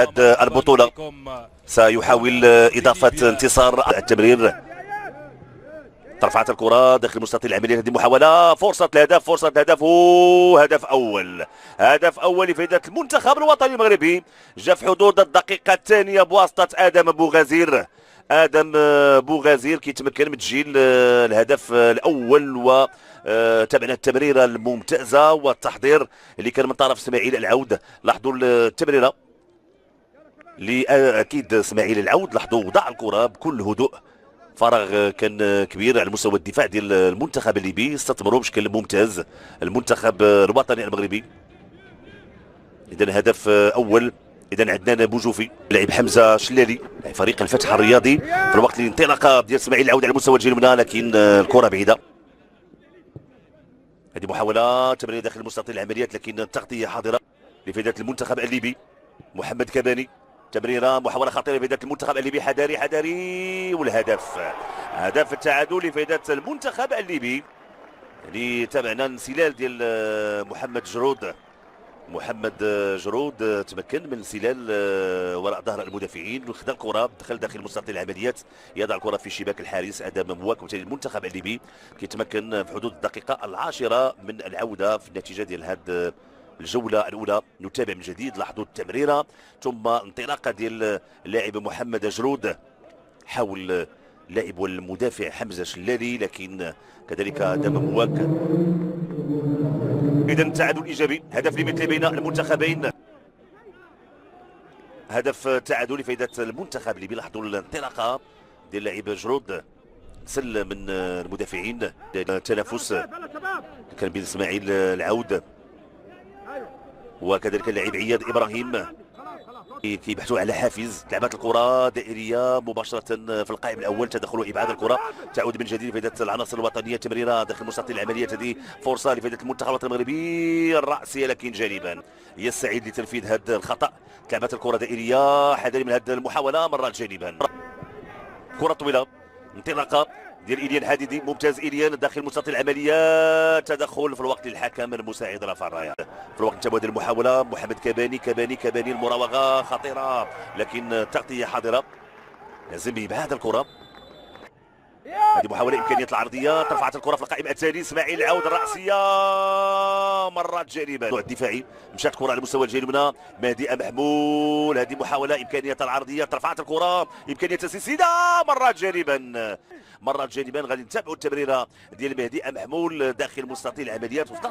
هذه البطولة. سيحاول إضافة انتصار. التمرير، رفعت الكرة داخل المستطيل العملية. هذه محاولة، فرصة الهدف، فرصة الهدف، هدف أول، هدف أول لفائدة المنتخب الوطني المغربي. جاء في حدود الدقيقة الثانية بواسطة آدم بوغازير. آدم بوغازير كيتمكن من تسجيل الهدف الأول، و تابعنا التمريرة الممتازة والتحضير اللي كان من طرف اسماعيل العود. لاحظوا التمريرة أكيد اسماعيل العود، لاحظوا وضع الكرة بكل هدوء. فراغ كان كبير على مستوى الدفاع ديال المنتخب الليبي، استثمروا بشكل ممتاز المنتخب الوطني المغربي. اذا هدف اول. اذا عندنا بوجوفي لاعب حمزه شلالي فريق الفتح الرياضي في الوقت اللي انطلاقه ديال اسماعيل العود على مستوى الجهه اليمنى، لكن الكره بعيده. هذه محاوله تمرير داخل المستطيل العمليات، لكن التغطيه حاضره لفائده المنتخب الليبي. محمد كباني، تمريره، محاوله خطيره لفائده المنتخب الليبي. حذاري حذاري، والهدف، هدف التعادل لفائده المنتخب الليبي. يعني تابعنا انسلال ديال محمد جرود تمكن من انسلال وراء ظهر المدافعين، وخدا الكره، دخل داخل مستطيل العمليات، يضع الكره في شباك الحارس ادم مواك. وبالتالي المنتخب الليبي كيتمكن في حدود الدقيقه العاشره من العوده في النتيجه ديال هذه الجوله الاولى. نتابع من جديد. لاحظوا التمريره ثم انطلاقه ديال اللاعب محمد جرود، حاول اللاعب والمدافع حمزه شلالي، لكن كذلك ادم مواك. اذا تعادل ايجابي، هدف لمثل بين المنتخبين، هدف تعادل لفائده المنتخب الليبي. لاحظوا الانطلاقه ديال اللاعب جرود، سل من المدافعين. التنافس كان بين اسماعيل العود وكذلك اللاعب عياد ابراهيم، كيبحثوا على حافز. لعبات الكره دائريه مباشره في القائم الاول، تدخل وابعاد الكره، تعود من جديد لفائده العناصر الوطنيه. تمريره داخل مستطيل العمليات، هذه فرصه لفائده المنتخب الوطني المغربي الراسيه، لكن جانبا. هي السعيد لتنفيذ هذا الخطا. لعبات الكره دائريه، حذري من هذه المحاوله، مرات جانبا. كره طويله، انطلاقه ديال إليان الحديدي، ممتاز إليان داخل مستطيل العمليات. تدخل في الوقت الحكم المساعد رفع الرايه. في الوقت تبادل المحاوله، محمد كباني المراوغه خطيره، لكن تغطيه حاضره، لازم بإبعاد الكره. هذه محاوله امكانيه العرضيه، رفعت الكره في القائم الثاني. اسماعيل العود الراسيه، مرات جانبا. الدفاعي، مشات الكره على مستوى الجهه اليمنى. مهدي محمول، هذه محاوله امكانيه العرضيه، رفعت الكره، امكانيه تسديده، مرات جانبا. غادي نتابعوا التمريره ديال مهدي محمول داخل مستطيل العمليات.